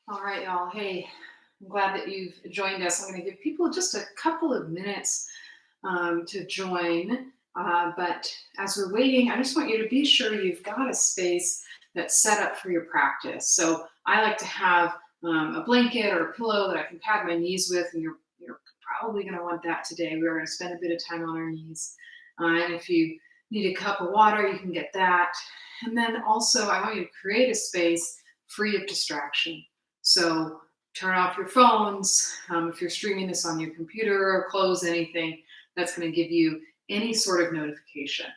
All right, y'all. Hey, I'm glad that you've joined us. I'm going to give people just a couple of minutes to join. But as we're waiting, I just want you to be sure you've got a space that's set up for your practice. So I like to have a blanket or a pillow that I can pad my knees with, and you're probably going to want that today. We're going to spend a bit of time on our knees. And if you need a cup of water, you can get that. And then also, I want you to create a space free of distraction. So turn off your phones. If you're streaming this on your computer, or close anything that's going to give you any sort of notification.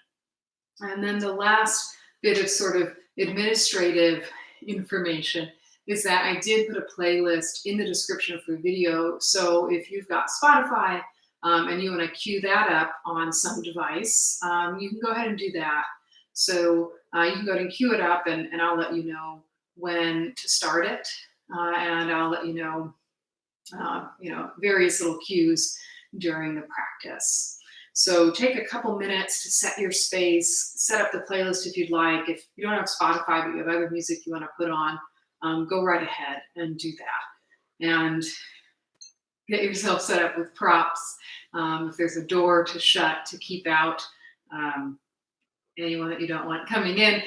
And then the last bit of sort of administrative information is that I did put a playlist in the description for video. So if you've got Spotify and you want to queue that up on some device, you can go ahead and do that. So you can go ahead and queue it up, and I'll let you know when to start it. And I'll let you know, various little cues during the practice. So take a couple minutes to set your space, set up the playlist if you'd like. If you don't have Spotify, but you have other music you want to put on, go right ahead and do that. And get yourself set up with props. If there's a door to shut to keep out anyone that you don't want coming in,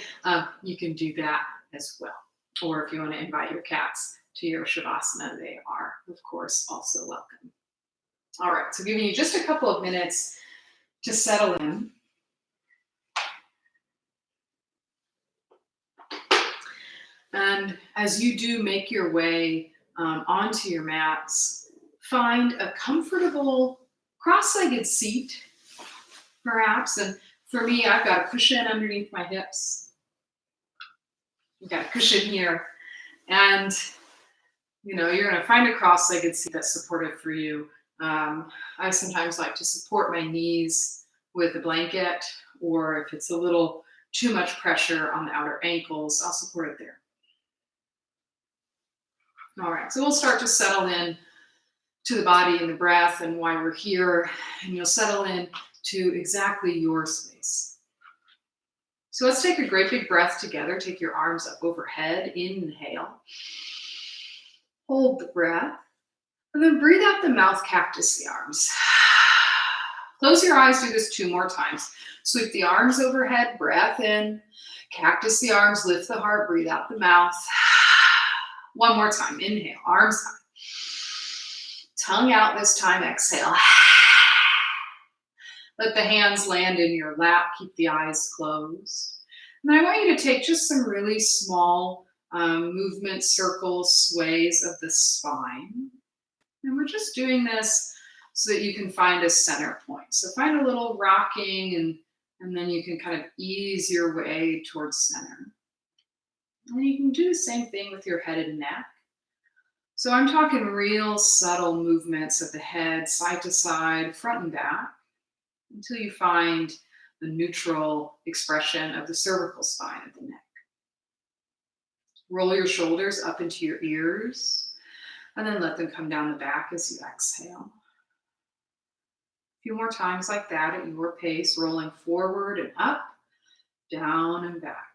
you can do that as well. Or if you want to invite your cats to your Shavasana, they are, of course, also welcome. All right, so giving you just a couple of minutes to settle in. And as you do make your way onto your mats, find a comfortable cross-legged seat, perhaps. And for me, I've got a cushion underneath my hips. You've got a cushion here. And, you're going to find a cross-legged seat that's supportive for you. I sometimes like to support my knees with a blanket, or if it's a little too much pressure on the outer ankles, I'll support it there. All right, so we'll start to settle in to the body and the breath and why we're here, and you'll settle in to exactly your space. So let's take a great big breath together. Take your arms up overhead. Inhale. Hold the breath. And then breathe out the mouth, cactus the arms. Close your eyes, do this 2 more times. Sweep the arms overhead, breath in. Cactus the arms, lift the heart, breathe out the mouth. 1 more time, inhale, arms high. Tongue out this time, exhale. Let the hands land in your lap, keep the eyes closed. And then I want you to take just some really small movements, circles, sways of the spine. And we're just doing this so that you can find a center point. So find a little rocking, and then you can kind of ease your way towards center. And you can do the same thing with your head and neck. So I'm talking real subtle movements of the head, side to side, front and back, until you find the neutral expression of the cervical spine of the neck. Roll your shoulders up into your ears, and then let them come down the back as you exhale. A few more times like that at your pace, rolling forward and up, down and back.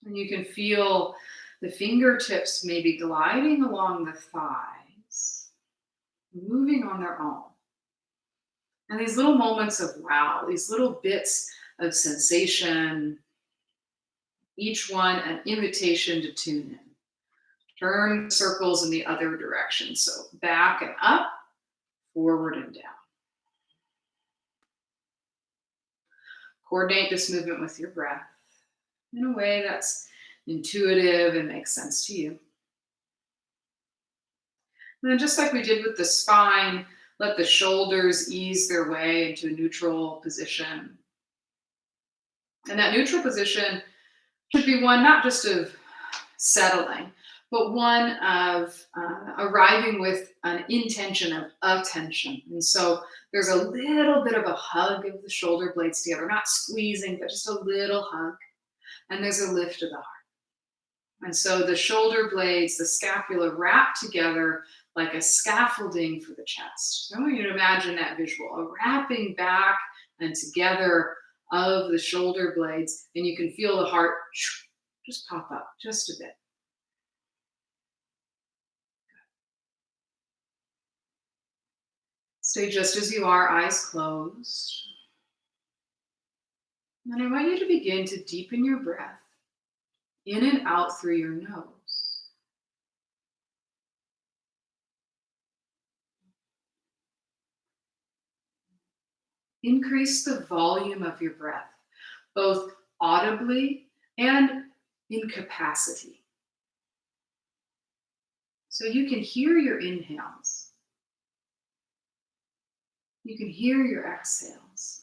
And you can feel the fingertips maybe gliding along the thighs, moving on their own. And these little moments of wow, these little bits of sensation, each one an invitation to tune in. Turn circles in the other direction. So back and up, forward and down. Coordinate this movement with your breath in a way that's intuitive and makes sense to you. And then just like we did with the spine, let the shoulders ease their way into a neutral position. And that neutral position should be one not just of settling, but one of arriving with an intention of attention. And so there's a little bit of a hug of the shoulder blades together, not squeezing, but just a little hug. And there's a lift of the heart. And so the shoulder blades, the scapula wrap together like a scaffolding for the chest. So I want you to imagine that visual, a wrapping back and together of the shoulder blades, and you can feel the heart Just pop up just a bit. Stay just as you are, eyes closed. And I want you to begin to deepen your breath in and out through your nose. Increase the volume of your breath, both audibly and in capacity. So you can hear your inhales, you can hear your exhales.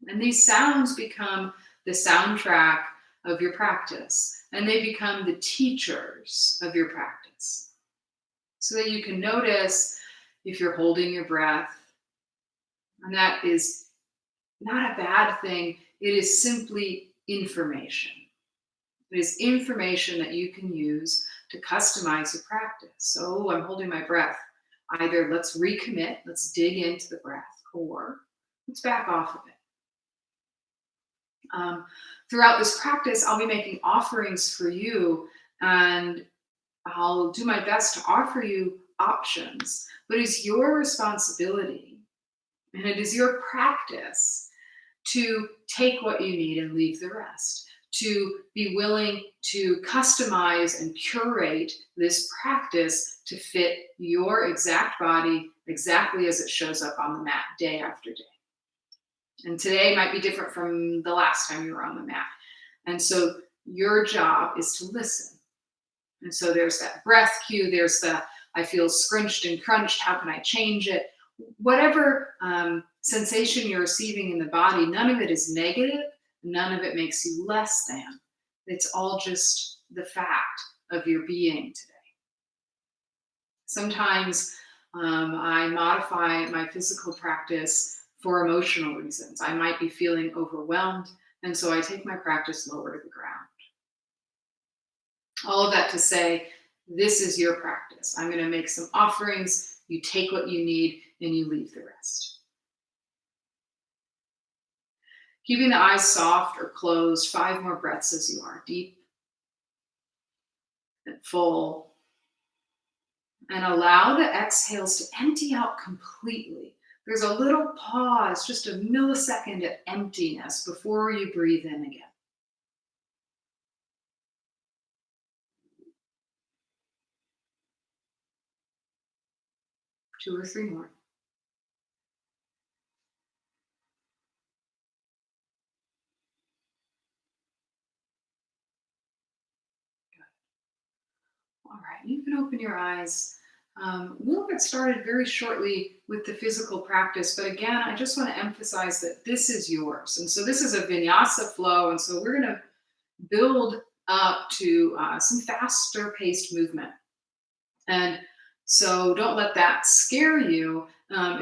And these sounds become the soundtrack of your practice, and they become the teachers of your practice. So that you can notice if you're holding your breath, and that is not a bad thing. It is simply information. It is information that you can use to customize your practice. So I'm holding my breath. Either let's recommit, let's dig into the breath, or let's back off of it. Throughout this practice, I'll be making offerings for you, and I'll do my best to offer you options. But it's your responsibility, and it is your practice to take what you need and leave the rest, to be willing to customize and curate this practice to fit your exact body exactly as it shows up on the mat day after day. And today might be different from the last time you were on the mat. And so your job is to listen. And so there's that breath cue, there's the I feel scrunched and crunched, how can I change it? Whatever sensation you're receiving in the body, none of it is negative, none of it makes you less than. It's all just the fact of your being today. Sometimes I modify my physical practice for emotional reasons. I might be feeling overwhelmed, and so I take my practice lower to the ground. All of that to say, this is your practice. I'm going to make some offerings. You take what you need and you leave the rest. Keeping the eyes soft or closed, 5 more breaths as you are, deep and full. And allow the exhales to empty out completely. There's a little pause, just a millisecond of emptiness before you breathe in again. 2 or 3 more. All right, you can open your eyes. We'll get started very shortly with the physical practice, but again, I just want to emphasize that this is yours. And so this is a vinyasa flow, and so we're going to build up to some faster paced movement. And so don't let that scare you.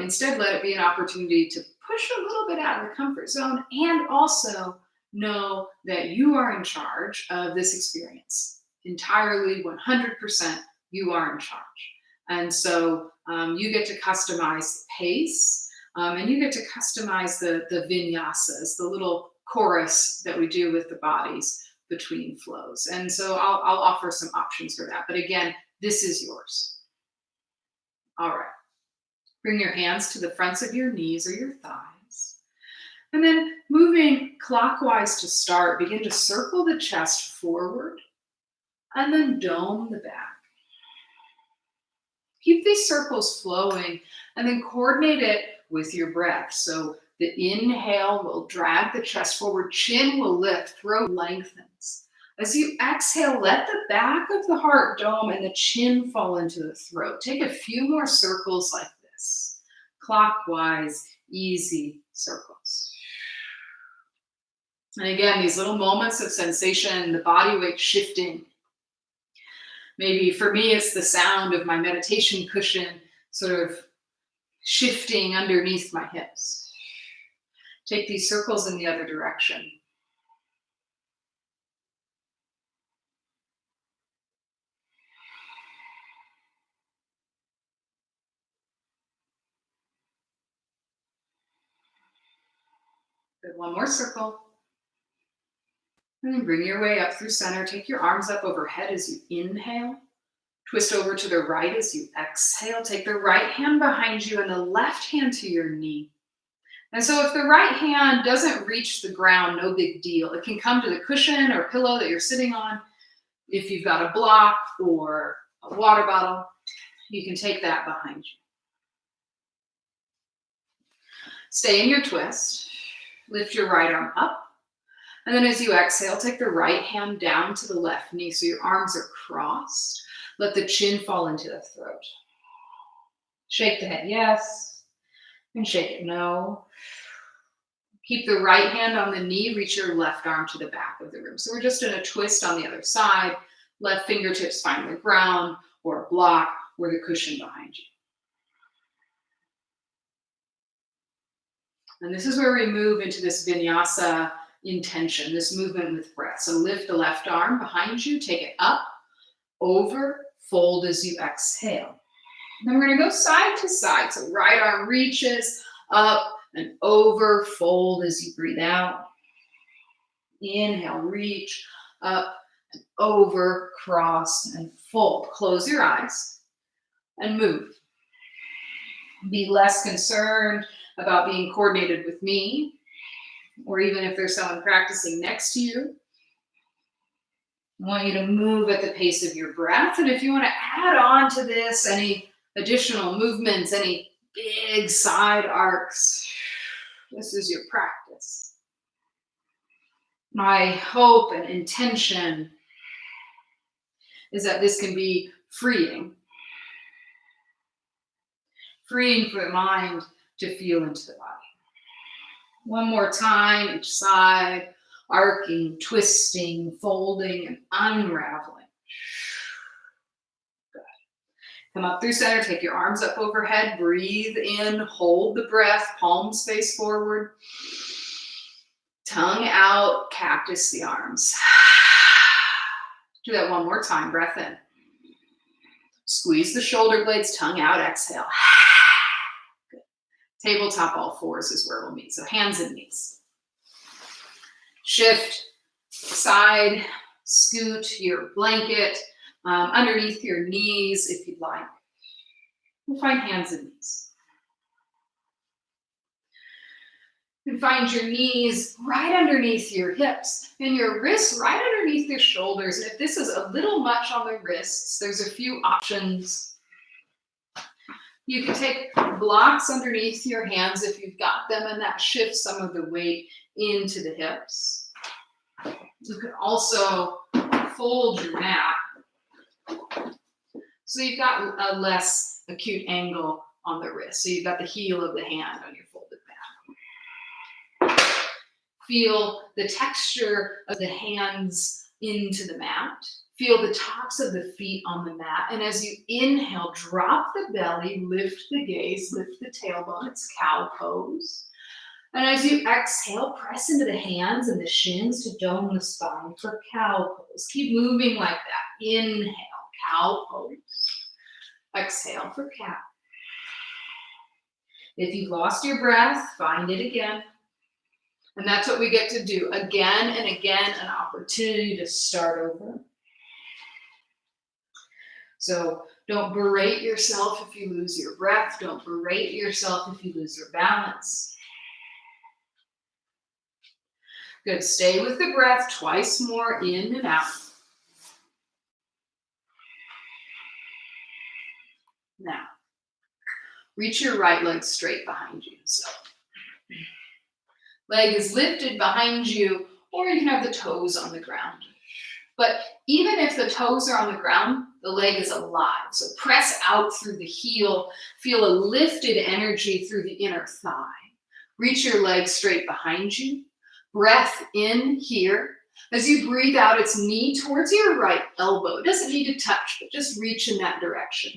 Instead, let it be an opportunity to push a little bit out of the comfort zone and also know that you are in charge of this experience. Entirely, 100%, you are in charge. And so you get to customize the pace and you get to customize the vinyasas, the little chorus that we do with the bodies between flows. And so I'll offer some options for that. But again, this is yours. All right. Bring your hands to the fronts of your knees or your thighs. And then moving clockwise to start, begin to circle the chest forward and then dome the back. Keep these circles flowing and then coordinate it with your breath. So the inhale will drag the chest forward, chin will lift, throat lengthens. As you exhale, let the back of the heart dome and the chin fall into the throat. Take a few more circles like this. Clockwise, easy circles. And again, these little moments of sensation, the body weight shifting. Maybe for me, it's the sound of my meditation cushion sort of shifting underneath my hips. Take these circles in the other direction. Good, one more circle. And then bring your way up through center. Take your arms up overhead as you inhale. Twist over to the right as you exhale. Take the right hand behind you and the left hand to your knee. And so if the right hand doesn't reach the ground, no big deal. It can come to the cushion or pillow that you're sitting on. If you've got a block or a water bottle, you can take that behind you. Stay in your twist. Lift your right arm up. And then as you exhale, take the right hand down to the left knee so your arms are crossed. Let the chin fall into the throat. Shake the head yes, and shake it no. Keep the right hand on the knee, reach your left arm to the back of the room. So we're just in a twist on the other side. Left fingertips find the ground or a block or the cushion behind you. And this is where we move into this vinyasa intention, this movement with breath. So lift the left arm behind you, take it up, over, fold as you exhale. Then we're going to go side to side. So right arm reaches up and over, fold as you breathe out. Inhale, reach up and over, cross and fold. Close your eyes and move. Be less concerned about being coordinated with me, or even if there's someone practicing next to you. I want you to move at the pace of your breath. And if you want to add on to this, any additional movements, any big side arcs, this is your practice. My hope and intention is that this can be freeing. Freeing for the mind to feel into the body. One more time, each side, arcing, twisting, folding, and unraveling. Good. Come up through center, take your arms up overhead, breathe in, hold the breath, palms face forward. Tongue out, cactus the arms. Do that one more time, breath in. Squeeze the shoulder blades, tongue out, exhale. Good. Tabletop all fours is where we'll meet. So hands and knees. Shift, side, scoot your blanket underneath your knees if you'd like. We'll find hands and knees. You can find your knees right underneath your hips and your wrists right underneath your shoulders. And if this is a little much on the wrists, there's a few options. You can take blocks underneath your hands if you've got them, and that shifts some of the weight into the hips. You can also fold your mat so you've got a less acute angle on the wrist. So you've got the heel of the hand on your folded mat. Feel the texture of the hands into the mat. Feel the tops of the feet on the mat. And as you inhale, drop the belly, lift the gaze, lift the tailbone. It's cow pose. And as you exhale, press into the hands and the shins to dome the spine for cow pose. Keep moving like that. Inhale, cow pose. Exhale for cat. If you've lost your breath, find it again. And that's what we get to do again and again, an opportunity to start over. So don't berate yourself if you lose your breath. Don't berate yourself if you lose your balance. Good. Stay with the breath twice more, in and out. Now, reach your right leg straight behind you. So, leg is lifted behind you, or you can have the toes on the ground. But even if the toes are on the ground, the leg is alive. So press out through the heel. Feel a lifted energy through the inner thigh. Reach your leg straight behind you. Breath in here. As you breathe out, it's knee towards your right elbow. It doesn't need to touch, but just reach in that direction.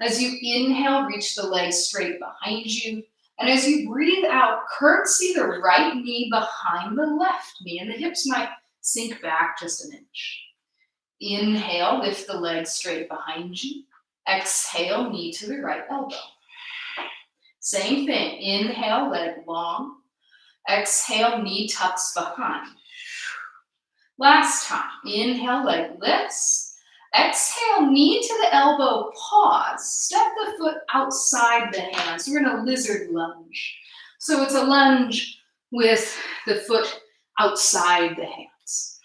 As you inhale, reach the leg straight behind you. And as you breathe out, curtsy the right knee behind the left knee, and the hips might sink back just an inch. Inhale, lift the leg straight behind you. Exhale, knee to the right elbow. Same thing. Inhale, leg long. Exhale, knee tucks behind. Last time. Inhale, leg lifts. Exhale, knee to the elbow, pause. Step the foot outside the hands. We're in a lizard lunge. So it's a lunge with the foot outside the hands.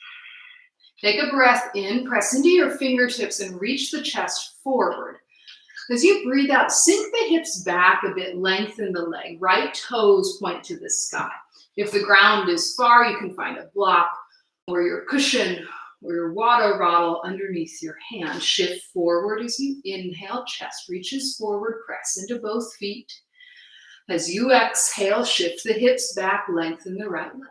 Take a breath in, press into your fingertips and reach the chest forward. As you breathe out, sink the hips back a bit, lengthen the leg. Right toes point to the sky. If the ground is far, you can find a block or your cushion or your water bottle underneath your hand. Shift forward as you inhale, chest reaches forward, press into both feet. As you exhale, shift the hips back, lengthen the right leg.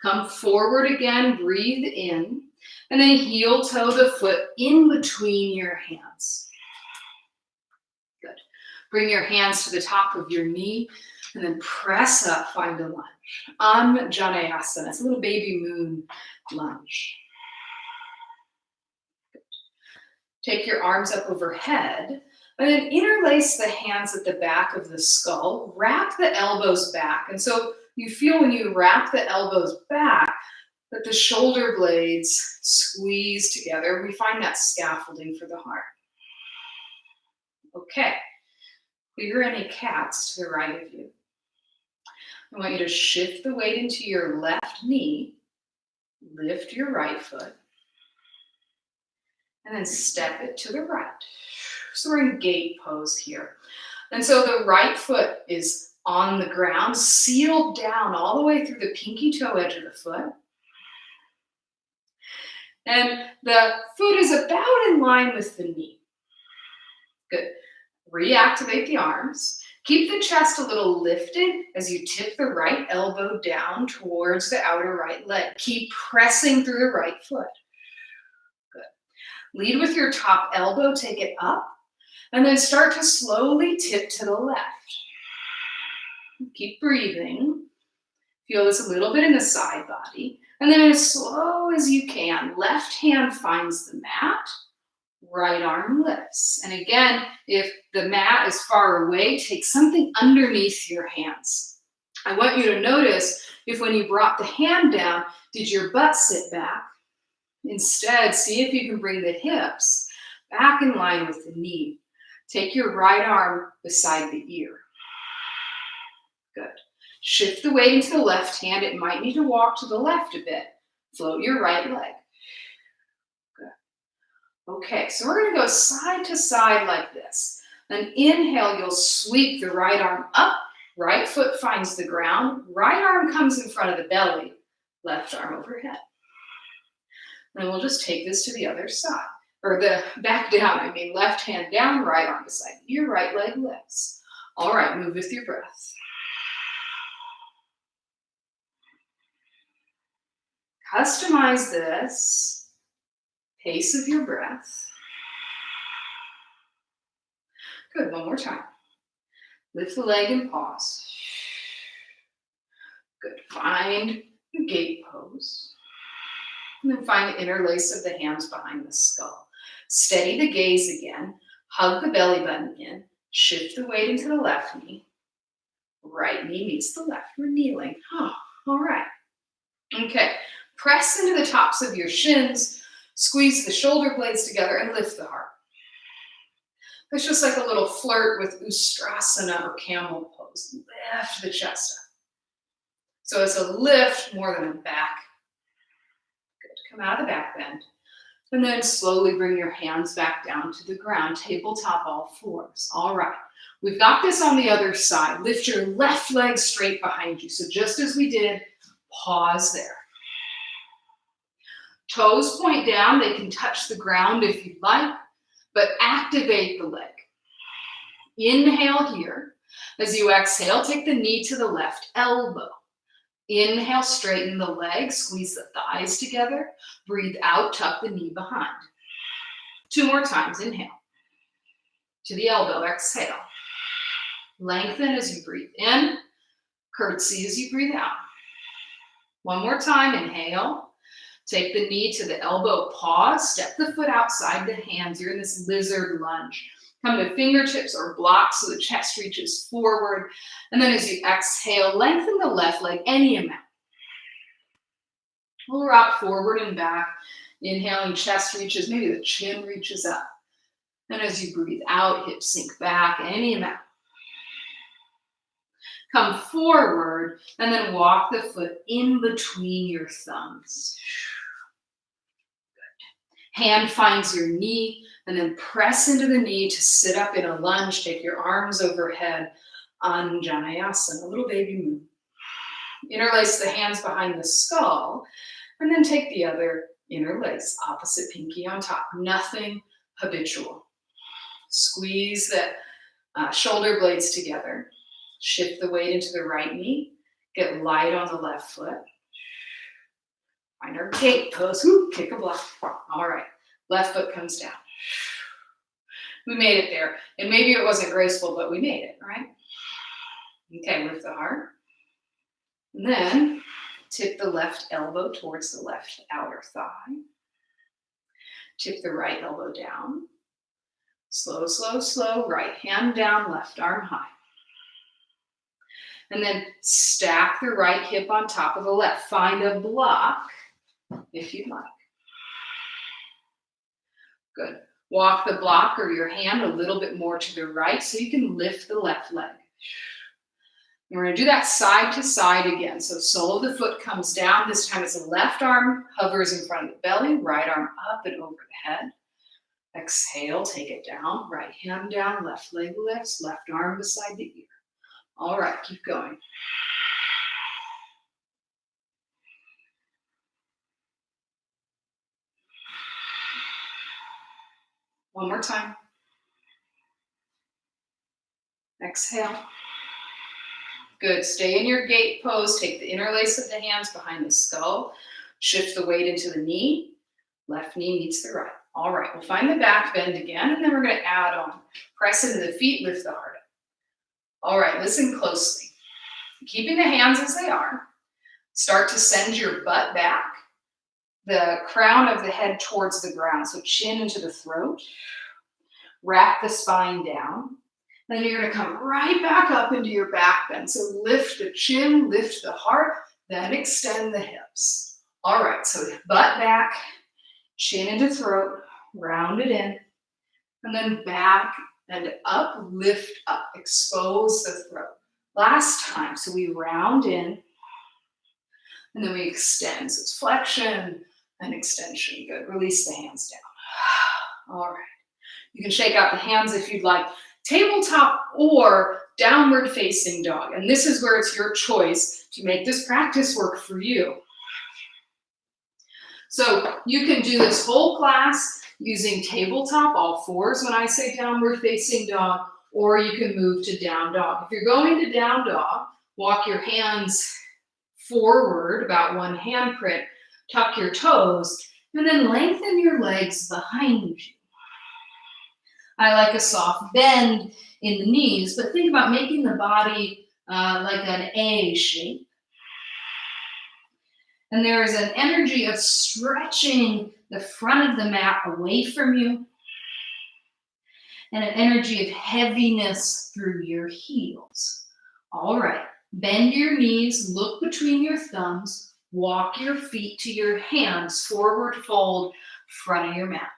Come forward again, breathe in, and then heel toe the foot in between your hands. Good. Bring your hands to the top of your knee, and then press up, find a lunge. Janayasana, it's a little baby moon lunge. Good. Take your arms up overhead, and then interlace the hands at the back of the skull. Wrap the elbows back. And so you feel when you wrap the elbows back that the shoulder blades squeeze together. We find that scaffolding for the heart. Okay. Clear any cats to the right of you. I want you to shift the weight into your left knee. Lift your right foot. And then step it to the right. So we're in gate pose here. And so the right foot is on the ground, sealed down all the way through the pinky toe edge of the foot. And the foot is about in line with the knee. Good. Reactivate the arms. Keep the chest a little lifted as you tip the right elbow down towards the outer right leg. Keep pressing through the right foot. Good. Lead with your top elbow, take it up, and then start to slowly tip to the left. Keep breathing. Feel this a little bit in the side body. And then as slow as you can, left hand finds the mat, right arm lifts. And again, if the mat is far away, take something underneath your hands. I want you to notice if when you brought the hand down, did your butt sit back? Instead, see if you can bring the hips back in line with the knee. Take your right arm beside the ear. Good. Shift the weight into the left hand. It might need to walk to the left a bit. Float your right leg. Good. Okay, so we're going to go side to side like this. Then inhale, you'll sweep the right arm up. Right foot finds the ground. Right arm comes in front of the belly. Left arm overhead. And we'll just take this to the other side. Or the back down, I mean left hand down, right arm beside your right leg lifts. All right, move with your breath. Customize this pace of your breath. Good, one more time. Lift the leg and pause. Good, find the gate pose. And then find the interlace of the hands behind the skull. Steady the gaze again. Hug the belly button in. Shift the weight into the left knee. Right knee meets the left. We're kneeling. Oh, all right. Okay. Press into the tops of your shins. Squeeze the shoulder blades together and lift the heart. It's just like a little flirt with Ustrasana or camel pose. Lift the chest up. So it's a lift more than a back. Good. Come out of the back bend. And then slowly bring your hands back down to the ground, tabletop all fours. All right, we've got this on the other side. Lift your left leg straight behind you. So just as we did, pause there. Toes point down, they can touch the ground if you'd like, but activate the leg. Inhale here. As you exhale, take the knee to the left elbow. Inhale, straighten the leg, squeeze the thighs together. Breathe out, tuck the knee behind. 2 more times, inhale. To the elbow, exhale. Lengthen as you breathe in. Curtsy as you breathe out. 1 more time, inhale. Take the knee to the elbow, pause. Step the foot outside the hands. You're in this lizard lunge. Come to fingertips or blocks so the chest reaches forward. And then as you exhale, lengthen the left leg any amount. We'll rock forward and back. Inhaling, chest reaches, maybe the chin reaches up. And as you breathe out, hips sink back any amount. Come forward and then walk the foot in between your thumbs. Good. Hand finds your knee and then press into the knee to sit up in a lunge. Take your arms overhead. Anjaneyasana, a little baby move. Interlace the hands behind the skull and then take the other interlace, opposite pinky on top. Nothing habitual. Squeeze the shoulder blades together. Shift the weight into the right knee. Get light on the left foot. Find our gate pose. Woo, kick a block. All right. Left foot comes down. We made it there. And maybe it wasn't graceful, but we made it, right? Okay, lift the heart. And then tip the left elbow towards the left outer thigh. Tip the right elbow down. Slow, slow, slow. Right hand down, left arm high. And then stack the right hip on top of the left. Find a block if you'd like. Good. Walk the block or your hand a little bit more to the right so you can lift the left leg. And we're going to do that side to side again. So sole of the foot comes down. This time it's the left arm hovers in front of the belly, right arm up and over the head. Exhale, take it down. Right hand down, left leg lifts, left arm beside the ear. All right, keep going. One more time. Exhale. Good. Stay in your gate pose. Take the interlace of the hands behind the skull. Shift the weight into the knee. Left knee meets the right. All right, we'll find the back bend again, and then we're going to add on. Press into the feet, lift the heart up. All right, listen closely. Keeping the hands as they are. Start to send your butt back. The crown of the head towards the ground. So chin into the throat. Wrap the spine down. Then you're going to come right back up into your back bend. So lift the chin, lift the heart, then extend the hips. All right, so butt back, chin into throat, round it in, and then back and up, lift up, expose the throat. Last time, so we round in, and then we extend. So it's flexion and extension. Good. Release the hands down. All right. You can shake out the hands if you'd like. Tabletop or downward facing dog. And this is where it's your choice to make this practice work for you. So you can do this whole class using tabletop, all fours when I say downward facing dog, or you can move to down dog. If you're going to down dog, walk your hands forward about one handprint, tuck your toes, and then lengthen your legs behind you. I like a soft bend in the knees, but think about making the body like an A shape. And there is an energy of stretching the front of the mat away from you, and an energy of heaviness through your heels. All right, bend your knees, look between your thumbs, walk your feet to your hands, forward fold, front of your mat.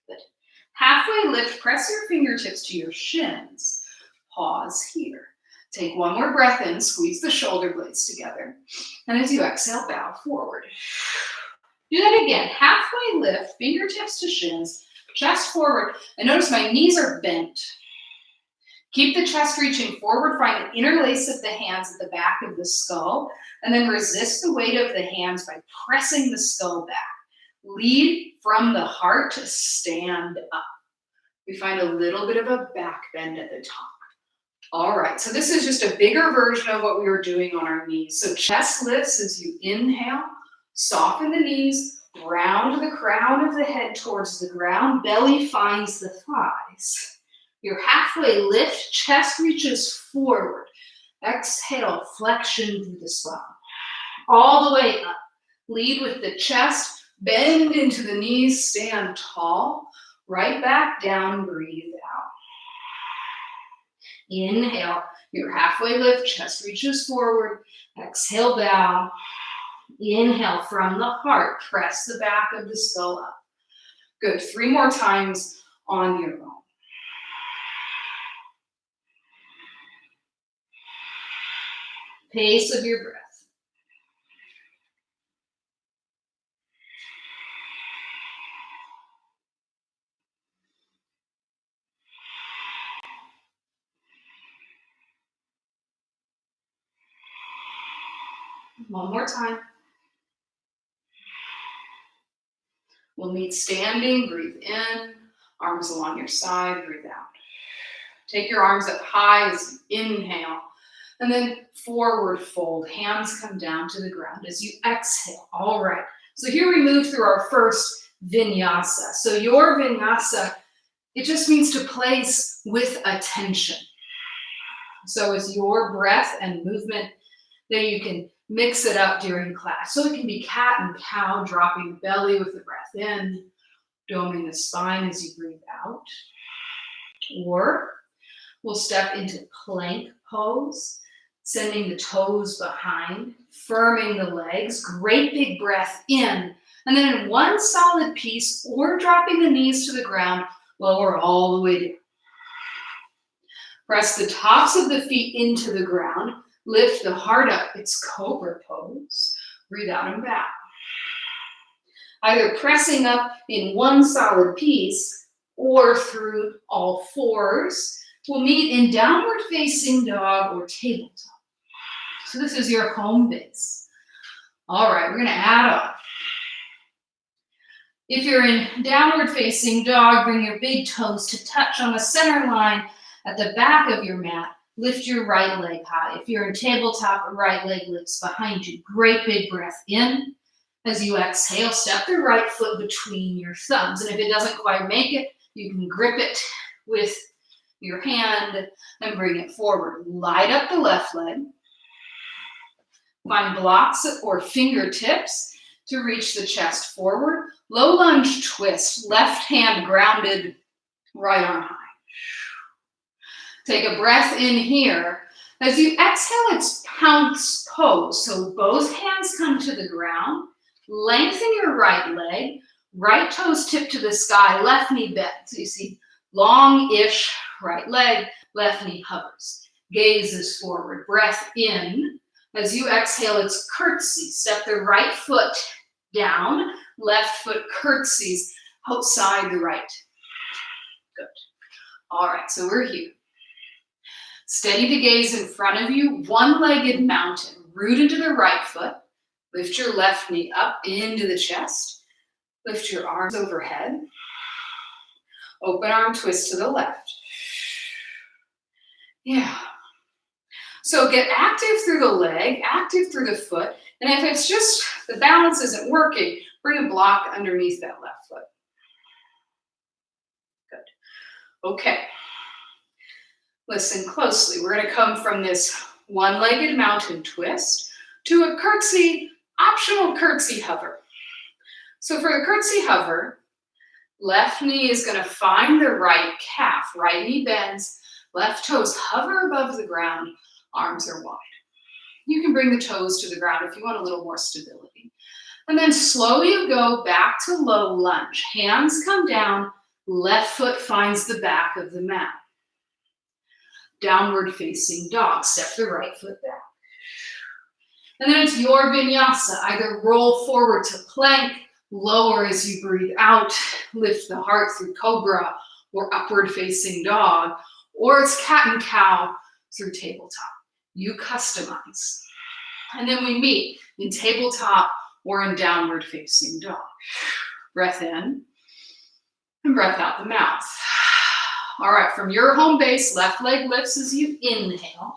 Good. Halfway lift, press your fingertips to your shins. Pause here. Take one more breath in, squeeze the shoulder blades together. And as you exhale, bow forward. Do that again. Halfway lift, fingertips to shins, chest forward. And notice my knees are bent. Keep the chest reaching forward. Find the interlace of the hands at the back of the skull. And then resist the weight of the hands by pressing the skull back. Lead from the heart to stand up. We find a little bit of a back bend at the top. All right, so this is just a bigger version of what we were doing on our knees. So chest lifts as you inhale, soften the knees, round the crown of the head towards the ground, belly finds the thighs. Your halfway lift, chest reaches forward. Exhale, flexion through the spine. All the way up. Lead with the chest, bend into the knees, stand tall. Right back down, breathe out. Inhale, your halfway lift, chest reaches forward. Exhale, bow. Inhale from the heart, press the back of the skull up. Good, 3 more times on your own. Pace of your breath. One more time. We'll meet standing, breathe in, arms along your side, breathe out. Take your arms up high as you inhale, and then forward fold, hands come down to the ground as you exhale. All right, so here we move through our first vinyasa. So your vinyasa, it just means to place with attention. So it's your breath and movement that you can mix it up during class. So it can be cat and cow, dropping the belly with the breath in, doming the spine as you breathe out. Or we'll step into plank pose, sending the toes behind, firming the legs, great big breath in, and then in one solid piece, or dropping the knees to the ground, lower all the way down. Press the tops of the feet into the ground, lift the heart up, it's cobra pose. Breathe out and bow. Either pressing up in one solid piece or through all fours. We'll meet in downward facing dog or tabletop. So this is your home base. All right, we're gonna add on. If you're in downward facing dog, bring your big toes to touch on the center line at the back of your mat. Lift your right leg high. If you're in tabletop, right leg lifts behind you. Great big breath in. As you exhale, step the right foot between your thumbs. And if it doesn't quite make it, you can grip it with your hand and bring it forward. Light up the left leg. Find blocks or fingertips to reach the chest forward. Low lunge twist, left hand grounded, right arm high. Take a breath in here. As you exhale, it's pounce pose. So both hands come to the ground. Lengthen your right leg. Right toes tip to the sky, left knee bent. So you see long-ish right leg, left knee hovers. Gazes forward, breath in. As you exhale, it's curtsy. Step the right foot down, left foot curtsies outside the right. Good. All right, so we're here. Steady the gaze in front of you, one-legged mountain. Root into the right foot. Lift your left knee up into the chest. Lift your arms overhead. Open arm twist to the left. Yeah. So get active through the leg, active through the foot. And if it's just the balance isn't working, bring a block underneath that left foot. Good. Okay. Listen closely. We're going to come from this one-legged mountain twist to a curtsy, optional curtsy hover. So for the curtsy hover, left knee is going to find the right calf. Right knee bends, left toes hover above the ground, arms are wide. You can bring the toes to the ground if you want a little more stability. And then slowly you go back to low lunge. Hands come down, left foot finds the back of the mat. Downward facing dog, step the right foot back. And then it's your vinyasa. Either roll forward to plank, lower as you breathe out, lift the heart through cobra or upward facing dog, or it's cat and cow through tabletop. You customize. And then we meet in tabletop or in downward facing dog. Breath in and breath out the mouth. All right, from your home base, left leg lifts as you inhale.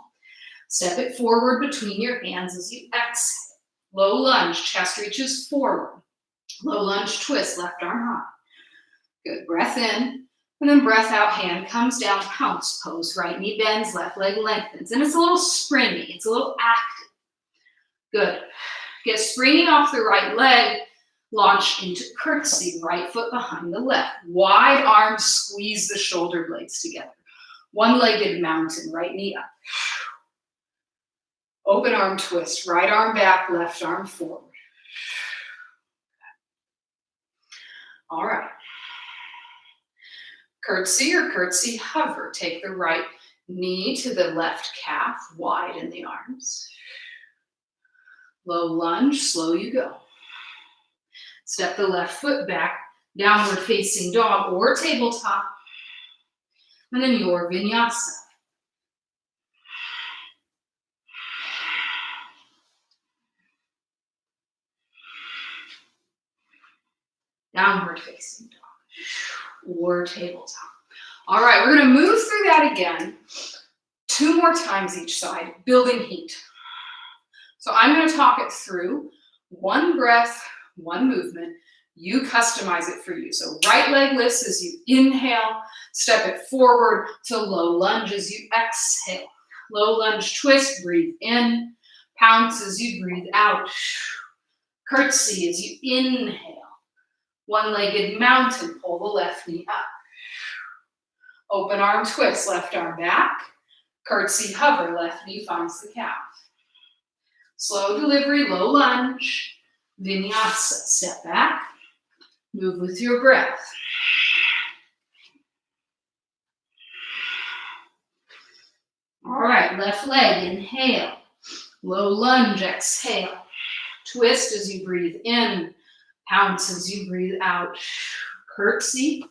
Step it forward between your hands as you exhale. Low lunge, chest reaches forward. Low lunge twist, left arm high. Good, breath in, and then breath out, hand comes down, pounce pose. Right knee bends, left leg lengthens. And it's a little springy, it's a little active. Good. Get springy off the right leg, launch into curtsy, right foot behind the left. Wide arms squeeze the shoulder blades together. One-legged mountain, right knee up. Open arm twist, right arm back, left arm forward. All right. Curtsy or curtsy hover. Take the right knee to the left calf, widen the arms. Low lunge, slow you go. Step the left foot back, downward facing dog or tabletop. And then your vinyasa. Downward facing dog or tabletop. All right, we're going to move through that again 2 more times each side, building heat. So I'm going to talk it through. 1 breath, 1 movement. You customize it for you. So right leg lifts as you inhale, step it forward to low lunge as you exhale. Low lunge twist, breathe in, pounce as you breathe out. Curtsy as you inhale. One-legged mountain, pull the left knee up. Open arm twist, left arm back. Curtsy hover, left knee finds the calf. Slow delivery, low lunge. Vinyasa, step back. Move with your breath. All right, left leg, inhale. Low lunge, exhale. Twist as you breathe in. Pounce as you breathe out. Curtsy.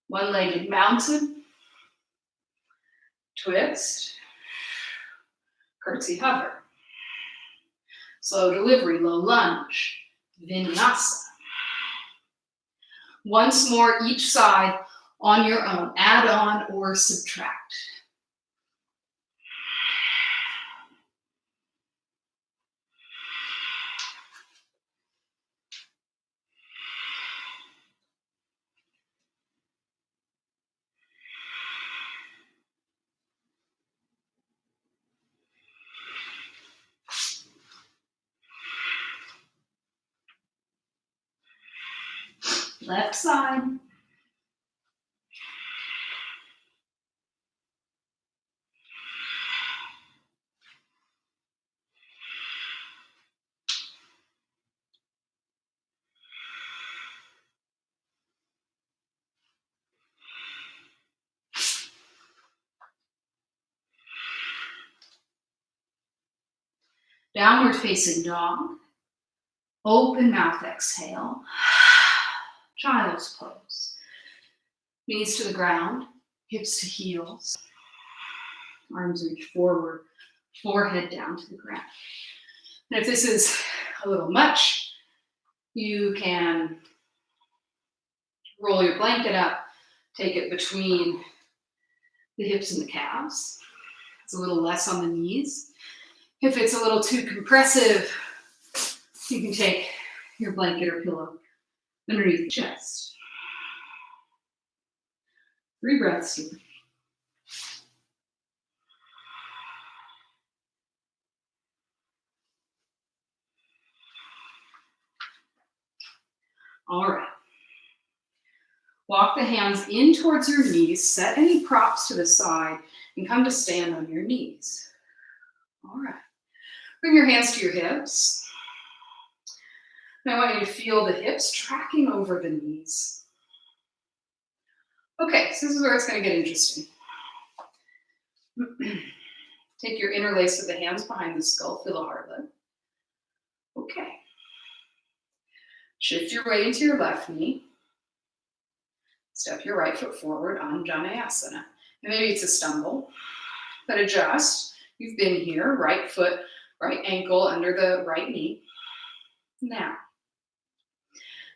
One-legged mountain. Twist. Curtsy hover. Slow delivery, low lunge. Vinyasa. Once more each side on your own. Add on or subtract. Left side. Downward facing dog. Open mouth exhale. Child's pose. Knees to the ground, hips to heels. Arms reach forward, forehead down to the ground. And if this is a little much, you can roll your blanket up, take it between the hips and the calves. It's a little less on the knees. If it's a little too compressive, you can take your blanket or pillow underneath the chest. 3 breaths here. All right. Walk the hands in towards your knees, set any props to the side, and come to stand on your knees. All right. Bring your hands to your hips. And I want you to feel the hips tracking over the knees. Okay, so this is where it's going to get interesting. Take your interlace of the hands behind the skull, feel a heartlet. Okay. Shift your weight into your left knee. Step your right foot forward, Anjaneyasana. And maybe it's a stumble, but adjust. You've been here, right foot, right ankle under the right knee. Now,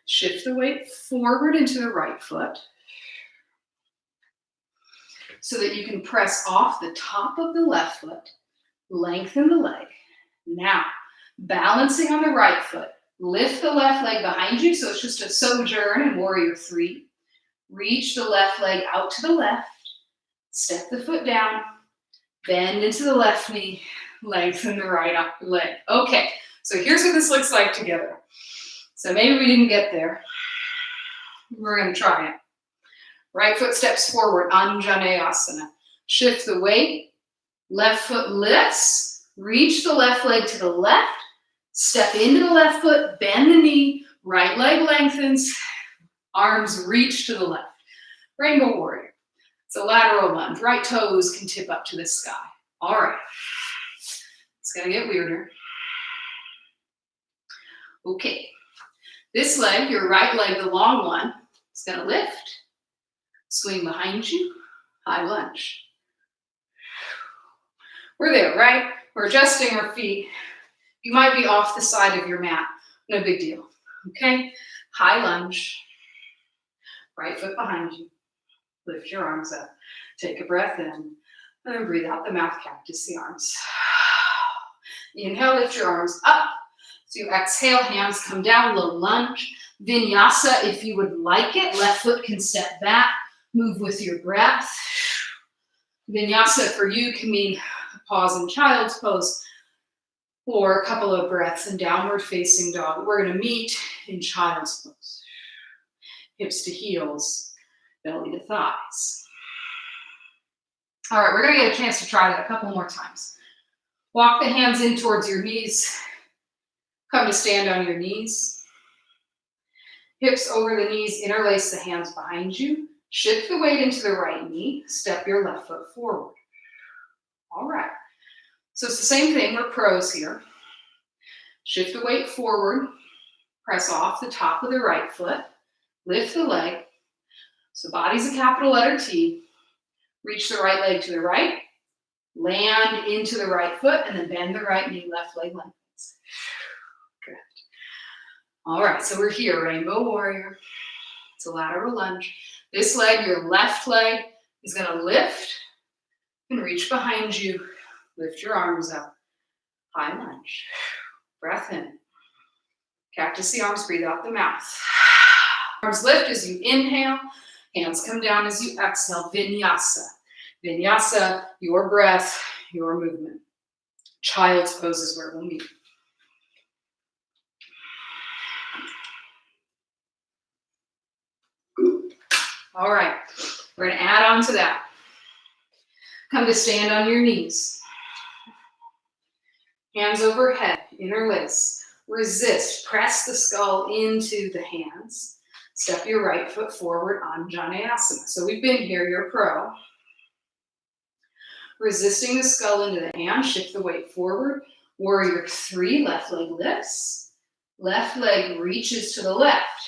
shift the weight forward into the right foot so that you can press off the top of the left foot, lengthen the leg. Now, balancing on the right foot, lift the left leg behind you, so it's just a sojourn in Warrior 3. Reach the left leg out to the left, step the foot down, bend into the left knee, lengthen the right leg. Okay, so here's what this looks like together. So maybe we didn't get there. We're going to try it. Right foot steps forward, Anjaneyasana. Shift the weight, left foot lifts, reach the left leg to the left, step into the left foot, bend the knee, right leg lengthens, arms reach to the left. Rainbow warrior. It's a lateral lunge. Right toes can tip up to the sky. All right. It's going to get weirder. Okay. This leg, your right leg, the long one, is going to lift. Swing behind you. High lunge. We're there, right? We're adjusting our feet. You might be off the side of your mat. No big deal. Okay? High lunge. Right foot behind you. Lift your arms up. Take a breath in. And then breathe out the mouth, cactus the arms. Inhale, lift your arms up. So you exhale, hands come down, low lunge. Vinyasa, if you would like it. Left foot can step back. Move with your breath. Vinyasa for you can mean pause in child's pose or a couple of breaths in downward facing dog. We're going to meet in child's pose. Hips to heels, belly to thighs. All right, we're going to get a chance to try that a couple more times. Walk the hands in towards your knees. Come to stand on your knees. Hips over the knees, interlace the hands behind you. Shift the weight into the right knee. Step your left foot forward. All right. So it's the same thing. We're pros here. Shift the weight forward. Press off the top of the right foot. Lift the leg. So body's a capital letter T. Reach the right leg to the right. Land into the right foot and then bend the right knee, left leg lengthens. Good. All right, so we're here, rainbow warrior. It's a lateral lunge. This leg, your left leg, is going to lift and reach behind you. Lift your arms up. High lunge. Breath in. Cactus the arms, breathe out the mouth. Arms lift as you inhale. Hands come down as you exhale. Vinyasa. Vinyasa, your breath, your movement. Child's pose is where we'll meet. All right, we're going to add on to that. Come to stand on your knees. Hands overhead, interlace. Resist, press the skull into the hands. Step your right foot forward, Anjaneyasana. So we've been here, you're pro. Resisting the skull into the hands, shift the weight forward. Warrior 3, left leg lifts. Left leg reaches to the left.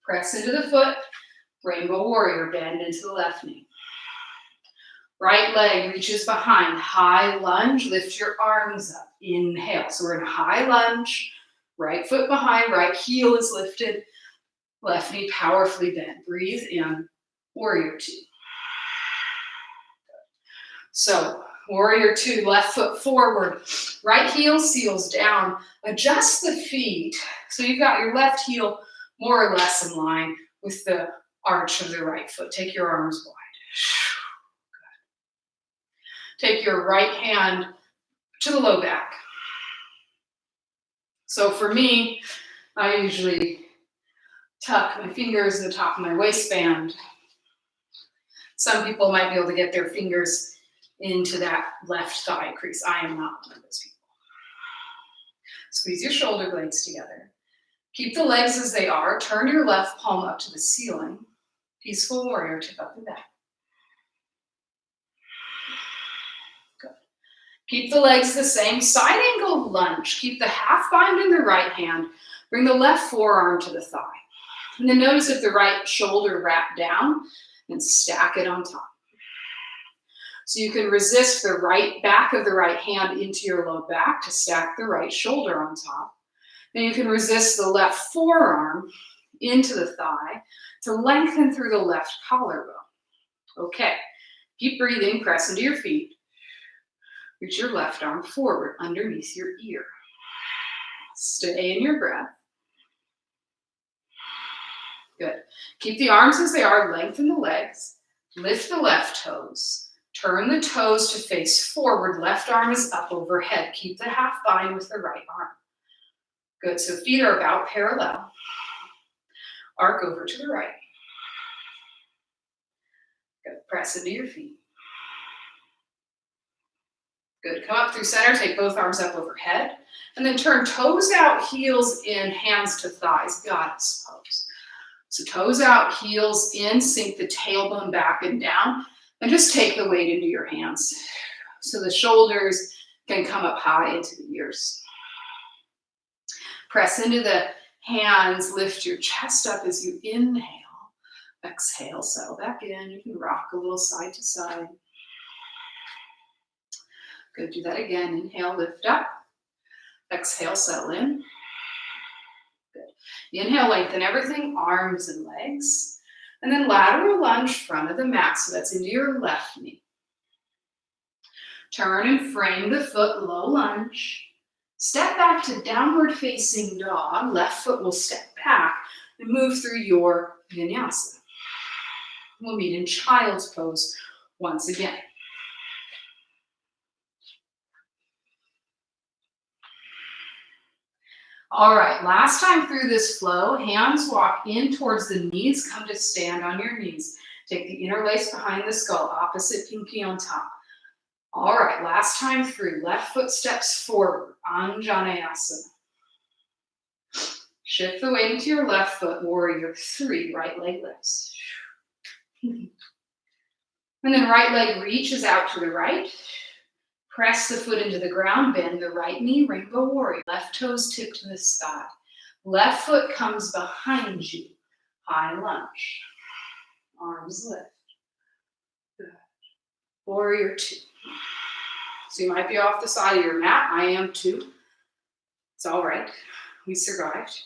Press into the foot. Rainbow warrior, bend into the left knee. Right leg reaches behind, high lunge, lift your arms up. Inhale, so we're in a high lunge. Right foot behind, right heel is lifted. Left knee powerfully bent. Breathe in, warrior 2. So, warrior 2, left foot forward. Right heel seals down. Adjust the feet. So you've got your left heel more or less in line with the arch of the right foot. Take your arms wide. Take your right hand to the low back. So for me, I usually tuck my fingers in the top of my waistband. Some people might be able to get their fingers into that left thigh crease. I am not one of those people. Squeeze your shoulder blades together. Keep the legs as they are. Turn your left palm up to the ceiling. Peaceful warrior, tip up and back. Good. Keep the legs the same. Side angle lunge. Keep the half bind in the right hand. Bring the left forearm to the thigh. And then notice if the right shoulder wrapped down and stack it on top. So you can resist the right back of the right hand into your low back to stack the right shoulder on top. Then you can resist the left forearm into the thigh to lengthen through the left collarbone. Okay, keep breathing, press into your feet. Reach your left arm forward underneath your ear. Stay in your breath. Good. Keep the arms as they are, lengthen the legs. Lift the left toes. Turn the toes to face forward. Left arm is up overhead. Keep the half bind with the right arm. Good, so feet are about parallel. Arc over to the right. Good. Press into your feet. Good. Come up through center. Take both arms up overhead. And then turn toes out, heels in, hands to thighs. Goddess pose. So toes out, heels in. Sink the tailbone back and down. And just take the weight into your hands. So the shoulders can come up high into the ears. Press into the hands. Lift your chest up as you inhale. Exhale, settle back in. You can rock a little side to side. Good, do that again. Inhale, lift up. Exhale, settle in. Good. Inhale, lengthen everything, arms and legs. And then lateral lunge, front of the mat. So that's into your left knee. Turn and frame the foot, low lunge. Step back to downward facing dog. Left foot will step back and move through your vinyasa. We'll meet in child's pose once again. All right, last time through this flow, hands walk in towards the knees, come to stand on your knees. Take the interlace behind the skull, opposite pinky on top. All right, last time through, left foot steps forward, Anjaneyasana. Shift the weight into your left foot, warrior 3, right leg lifts. And then right leg reaches out to the right. Press the foot into the ground, bend the right knee, rainbow warrior. Left toes tip to the sky. Left foot comes behind you, high lunge. Arms lift. Good. Warrior 2. So you might be off the side of your mat. I am too. It's all right. We survived.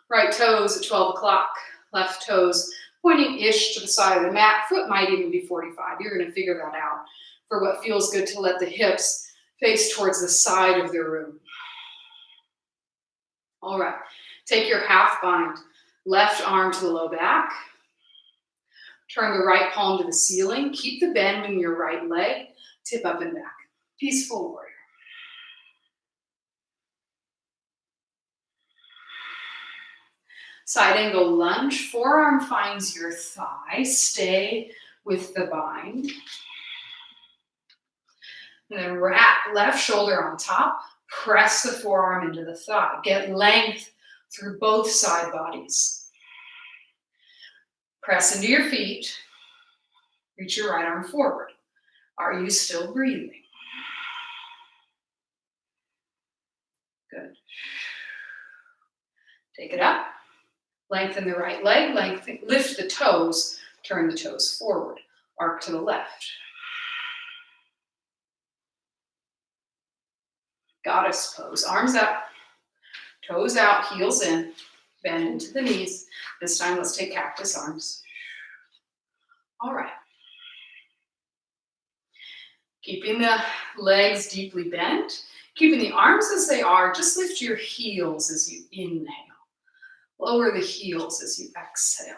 Right toes at 12 o'clock. Left toes pointing-ish to the side of the mat. Foot might even be 45. You're going to figure that out for what feels good to let the hips face towards the side of the room. All right. Take your half bind. Left arm to the low back. Turn the right palm to the ceiling. Keep the bend in your right leg. Tip up and back. Peaceful warrior. Side angle lunge. Forearm finds your thigh. Stay with the bind. And then wrap left shoulder on top. Press the forearm into the thigh. Get length through both side bodies. Press into your feet. Reach your right arm forward. Are you still breathing? Good. Take it up. Lengthen the right leg. Lift the toes. Turn the toes forward. Arc to the left. Goddess pose. Arms up. Toes out. Heels in. Bend into the knees. This time, let's take cactus arms. All right. Keeping the legs deeply bent. Keeping the arms as they are. Just lift your heels as you inhale. Lower the heels as you exhale.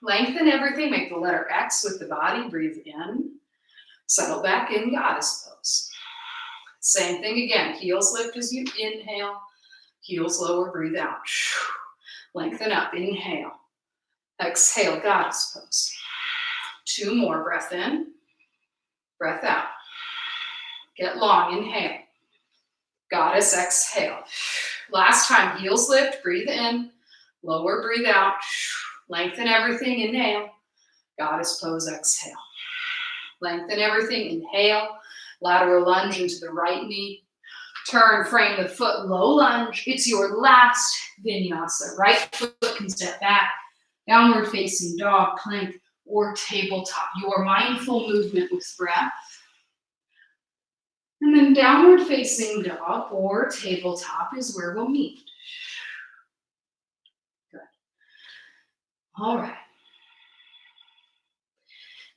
Lengthen everything. Make the letter X with the body. Breathe in. Settle back in goddess pose. Same thing again. Heels lift as you inhale. Heels lower. Breathe out. Lengthen up. Inhale. Exhale. Goddess pose. 2 more. Breath in. Breath out. Get long. Inhale. Goddess. Exhale. Last time. Heels lift. Breathe in. Lower. Breathe out. Lengthen everything. Inhale. Goddess pose. Exhale. Lengthen everything. Inhale. Lateral lunge into the right knee. Turn, frame the foot, low lunge. It's your last vinyasa. Right foot can step back. Downward facing dog, plank, or tabletop. Your mindful movement with breath. And then downward facing dog or tabletop is where we'll meet. Good. All right.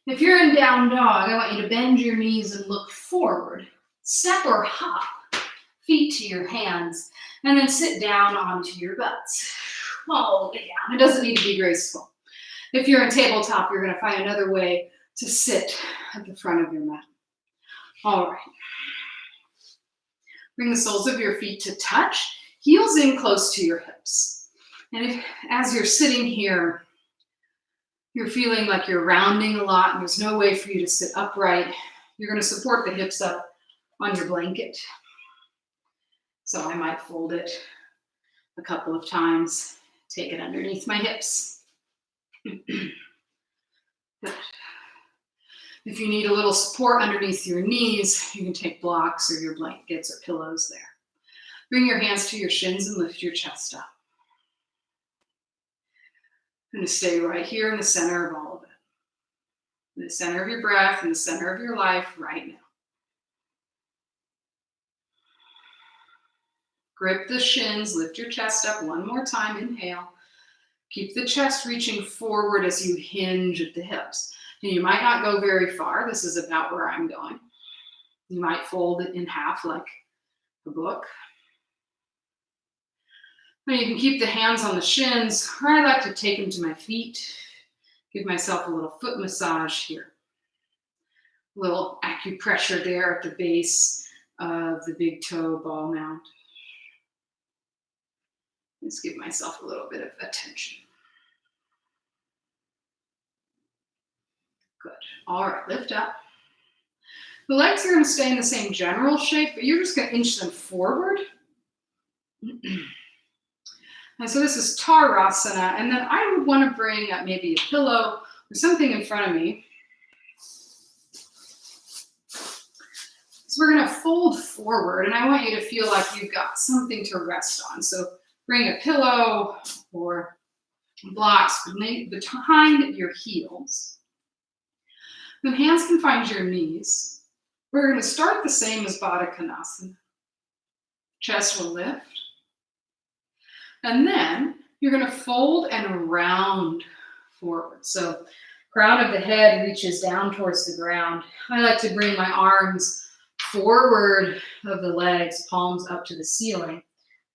If you're in down dog, I want you to bend your knees and look forward. Step or hop, feet to your hands, and then sit down onto your butts. All the way down. It doesn't need to be graceful. If you're in tabletop, you're going to find another way to sit at the front of your mat. All right. Bring the soles of your feet to touch, heels in close to your hips. And as you're sitting here, you're feeling like you're rounding a lot and there's no way for you to sit upright, you're going to support the hips up on your blanket. So I might fold it a couple of times, take it underneath my hips. Good. If you need a little support underneath your knees, you can take blocks or your blankets or pillows there. Bring your hands to your shins and lift your chest up. I'm going to stay right here in the center of all of it. In the center of your breath, in the center of your life right now. Grip the shins, lift your chest up one more time, inhale. Keep the chest reaching forward as you hinge at the hips. And you might not go very far. This is about where I'm going. You might fold it in half like a book. And you can keep the hands on the shins, or I like to take them to my feet. Give myself a little foot massage here. A little acupressure there at the base of the big toe ball mount. Just give myself a little bit of attention. Good. All right, lift up. The legs are going to stay in the same general shape, but you're just going to inch them forward. And so this is Tarasana, and then I would want to bring up maybe a pillow or something in front of me. So we're going to fold forward, and I want you to feel like you've got something to rest on. So bring a pillow or blocks behind your heels. Then hands can find your knees. We're going to start the same as Baddha Konasana. Chest will lift. And then you're going to fold and round forward. So crown of the head reaches down towards the ground. I like to bring my arms forward of the legs, palms up to the ceiling,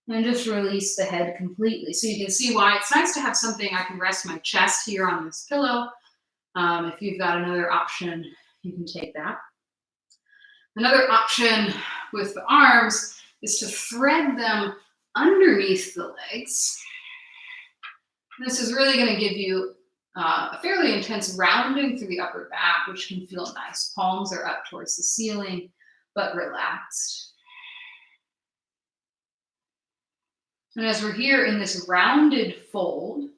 and just release the head completely. So you can see why it's nice to have something I can rest my chest here on this pillow. If you've got another option, you can take that. Another option with the arms is to thread them underneath the legs. This is really going to give you a fairly intense rounding through the upper back, which can feel nice. Palms are up towards the ceiling, but relaxed. And as we're here in this rounded fold,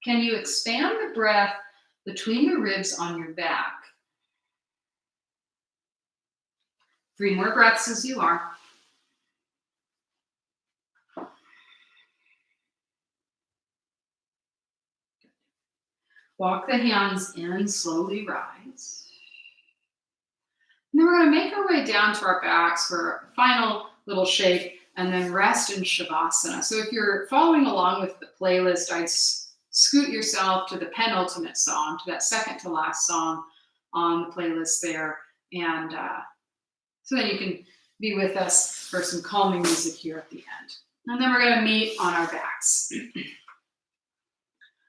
can you expand the breath between the ribs on your back? 3 more breaths as you are. Walk the hands in, slowly rise. And then we're going to make our way down to our backs for a final little shake and then rest in Shavasana. So if you're following along with the playlist, I'd scoot yourself to the penultimate song, to that second to last song on the playlist there. And so then you can be with us for some calming music here at the end. And then we're going to meet on our backs.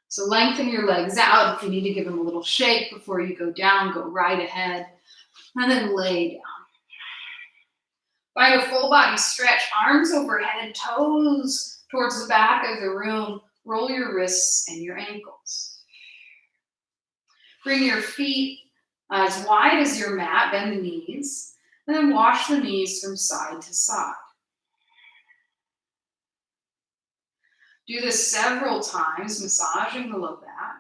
So lengthen your legs out. If you need to give them a little shake before you go down, go right ahead. And then lay down. Find a full body stretch, arms overhead, toes towards the back of the room. Roll your wrists and your ankles. Bring your feet as wide as your mat, bend the knees, and then wash the knees from side to side. Do this several times, massaging the low back.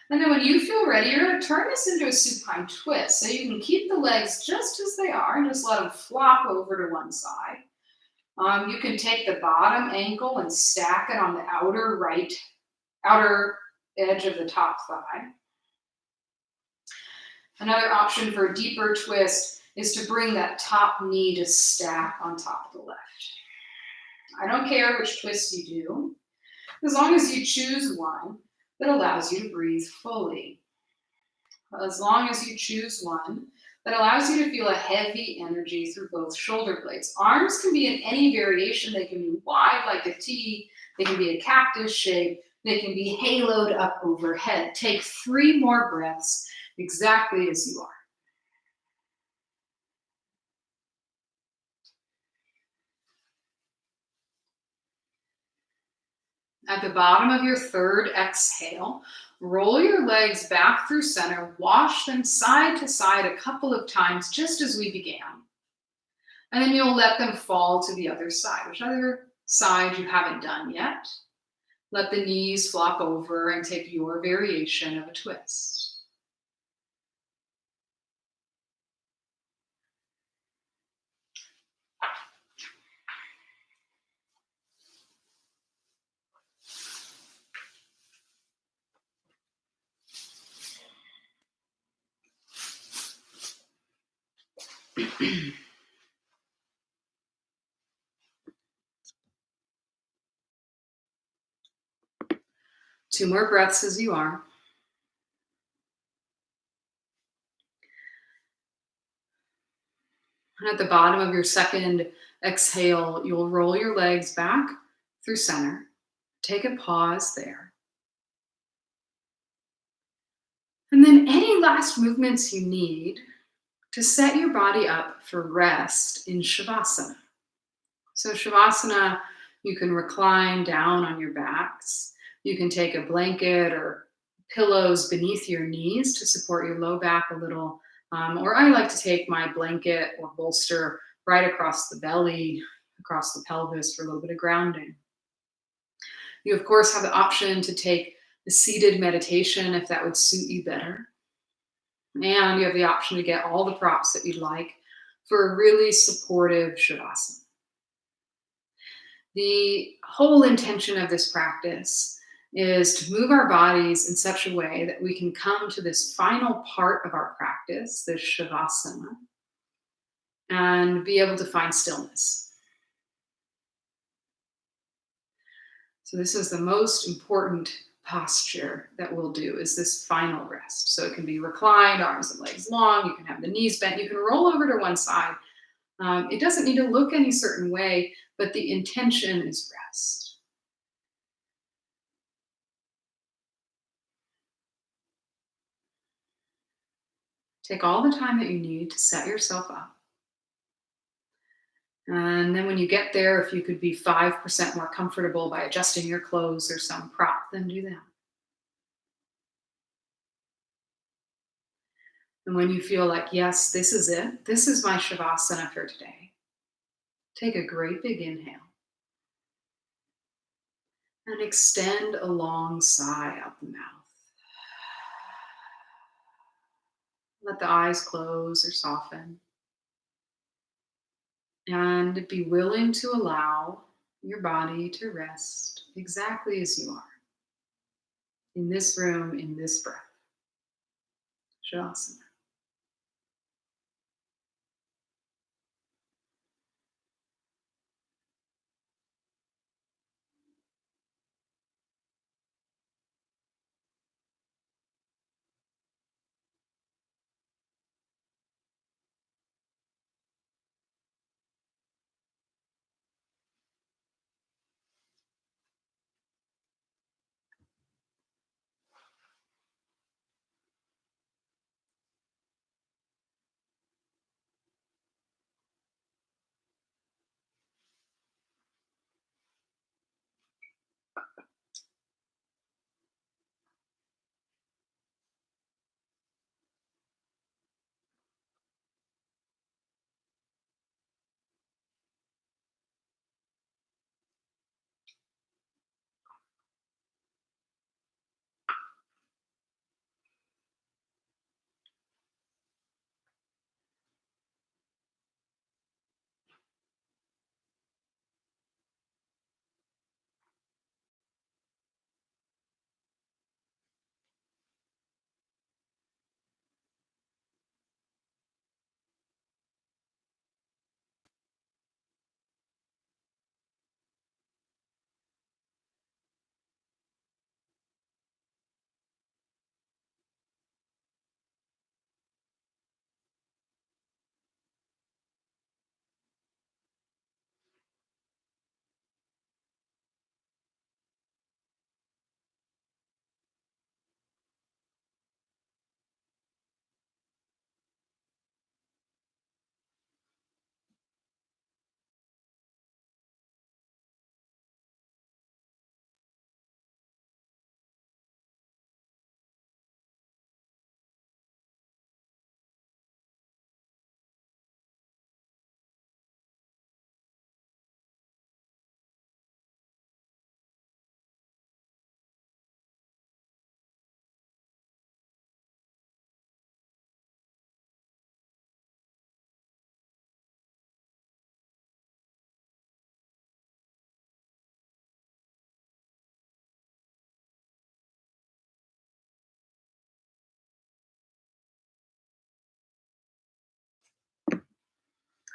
And then when you feel ready, you're going to turn this into a supine twist. So you can keep the legs just as they are and just let them flop over to one side. You can take the bottom ankle and stack it on the outer edge of the top thigh. Another option for a deeper twist is to bring that top knee to stack on top of the left. I don't care which twist you do, as long as you choose one that allows you to breathe fully. As long as you choose one that allows you to feel a heavy energy through both shoulder blades. Arms can be in any variation. They can be wide like a T. They can be a cactus shape. They can be haloed up overhead. Take 3 more breaths exactly as you are. At the bottom of your third exhale, roll your legs back through center, wash them side to side a couple of times, just as we began. And then you'll let them fall to the other side, whichever side you haven't done yet. Let the knees flop over and take your variation of a twist. Two more breaths as you are. And at the bottom of your second exhale, you'll roll your legs back through center. Take a pause there. And then any last movements you need to set your body up for rest in Shavasana. So Shavasana, you can recline down on your backs. You can take a blanket or pillows beneath your knees to support your low back a little. Or I like to take my blanket or bolster right across the belly, across the pelvis for a little bit of grounding. You, of course, have the option to take the seated meditation if that would suit you better. And you have the option to get all the props that you'd like for a really supportive Shavasana. The whole intention of this practice is to move our bodies in such a way that we can come to this final part of our practice, this Shavasana, and be able to find stillness. So this is the most important posture that we'll do, is this final rest. So it can be reclined, arms and legs long, you can have the knees bent, you can roll over to one side. It doesn't need to look any certain way, but the intention is rest. Take all the time that you need to set yourself up. And then when you get there, if you could be 5% more comfortable by adjusting your clothes or some prop, then do that. And when you feel like, yes, this is it, this is my Shavasana for today, take a great big inhale and extend a long sigh out the mouth. Let the eyes close or soften. And be willing to allow your body to rest exactly as you are. In this room, in this breath. Shavasana.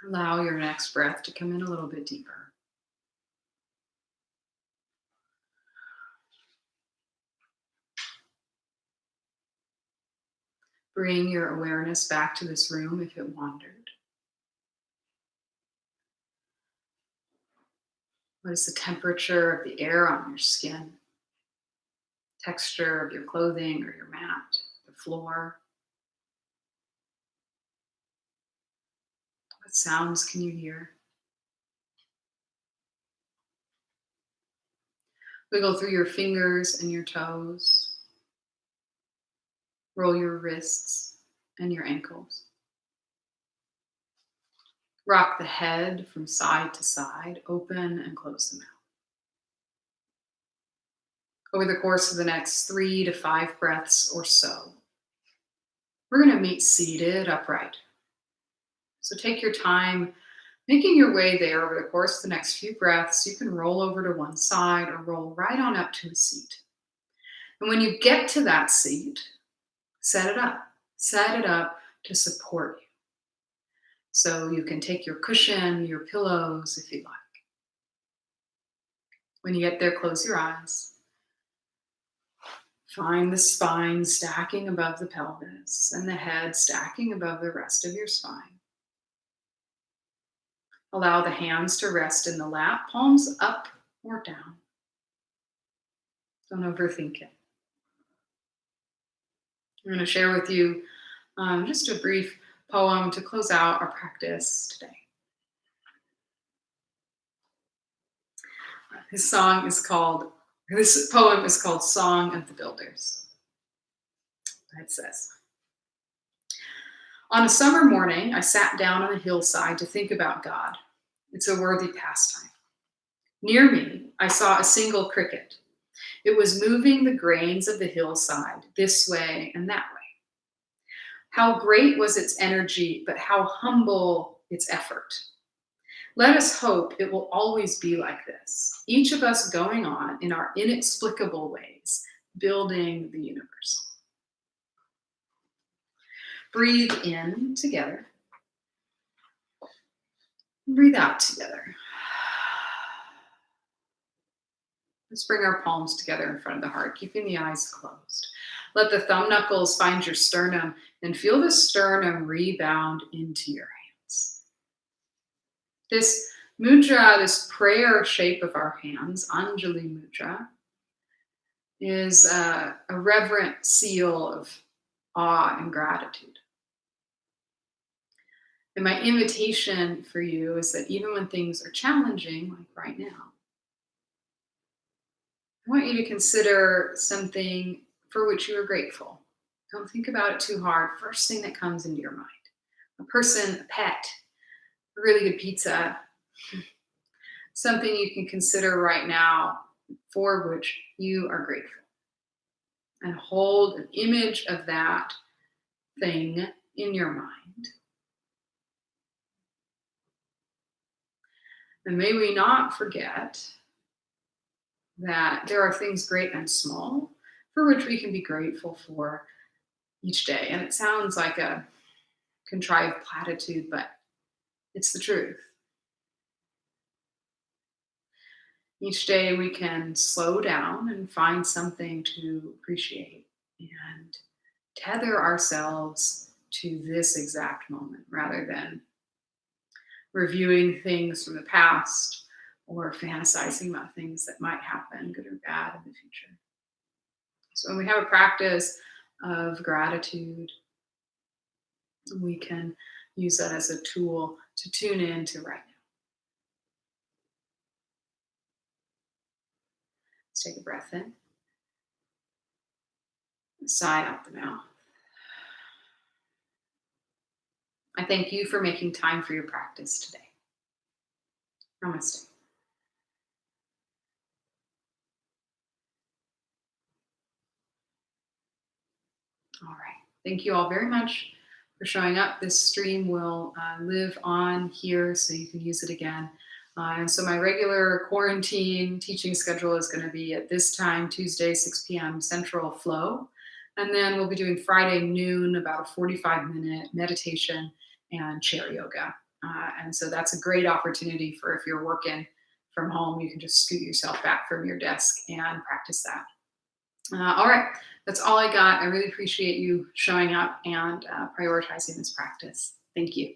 Allow your next breath to come in a little bit deeper. Bring your awareness back to this room if it wandered. What is the temperature of the air on your skin? Texture of your clothing or your mat, the floor? What sounds can you hear? Wiggle through your fingers and your toes. Roll your wrists and your ankles. Rock the head from side to side, open and close the mouth. Over the course of the next 3 to 5 breaths or so, we're going to meet seated upright. So take your time making your way there over the course of the next few breaths. You can roll over to one side or roll right on up to a seat. And when you get to that seat, set it up. Set it up to support you. So you can take your cushion, your pillows if you like. When you get there, close your eyes. Find the spine stacking above the pelvis and the head stacking above the rest of your spine. Allow the hands to rest in the lap, palms up or down. Don't overthink it. I'm going to share with you just a brief poem to close out our practice today. This poem is called Song of the Builders. It says, on a summer morning, I sat down on a hillside to think about God. It's a worthy pastime. Near me, I saw a single cricket. It was moving the grains of the hillside this way and that way. How great was its energy, but how humble its effort. Let us hope it will always be like this, each of us going on in our inexplicable ways, building the universe. Breathe in together. Breathe out together. Let's bring our palms together in front of the heart, keeping the eyes closed. Let the thumb knuckles find your sternum and feel the sternum rebound into your hands. This mudra, this prayer shape of our hands, Anjali mudra, is a reverent seal of awe and gratitude. And my invitation for you is that even when things are challenging, like right now, I want you to consider something for which you are grateful. Don't think about it too hard. First thing that comes into your mind. A person, a pet, a really good pizza, something you can consider right now for which you are grateful. And hold an image of that thing in your mind. And may we not forget that there are things great and small for which we can be grateful for each day. And it sounds like a contrived platitude, but it's the truth. Each day we can slow down and find something to appreciate and tether ourselves to this exact moment rather than reviewing things from the past or fantasizing about things that might happen, good or bad, in the future. So when we have a practice of gratitude, we can use that as a tool to tune in to right now. Let's take a breath in. Sigh out the mouth. I thank you for making time for your practice today. Namaste. All right. Thank you all very much for showing up. This stream will live on here, so you can use it again. And so my regular quarantine teaching schedule is going to be at this time, Tuesday, 6 p.m. Central Flow. And then we'll be doing Friday noon, about a 45-minute meditation and chair yoga. And so that's a great opportunity for if you're working from home, you can just scoot yourself back from your desk and practice that. All right, that's all I got. I really appreciate you showing up and prioritizing this practice. Thank you.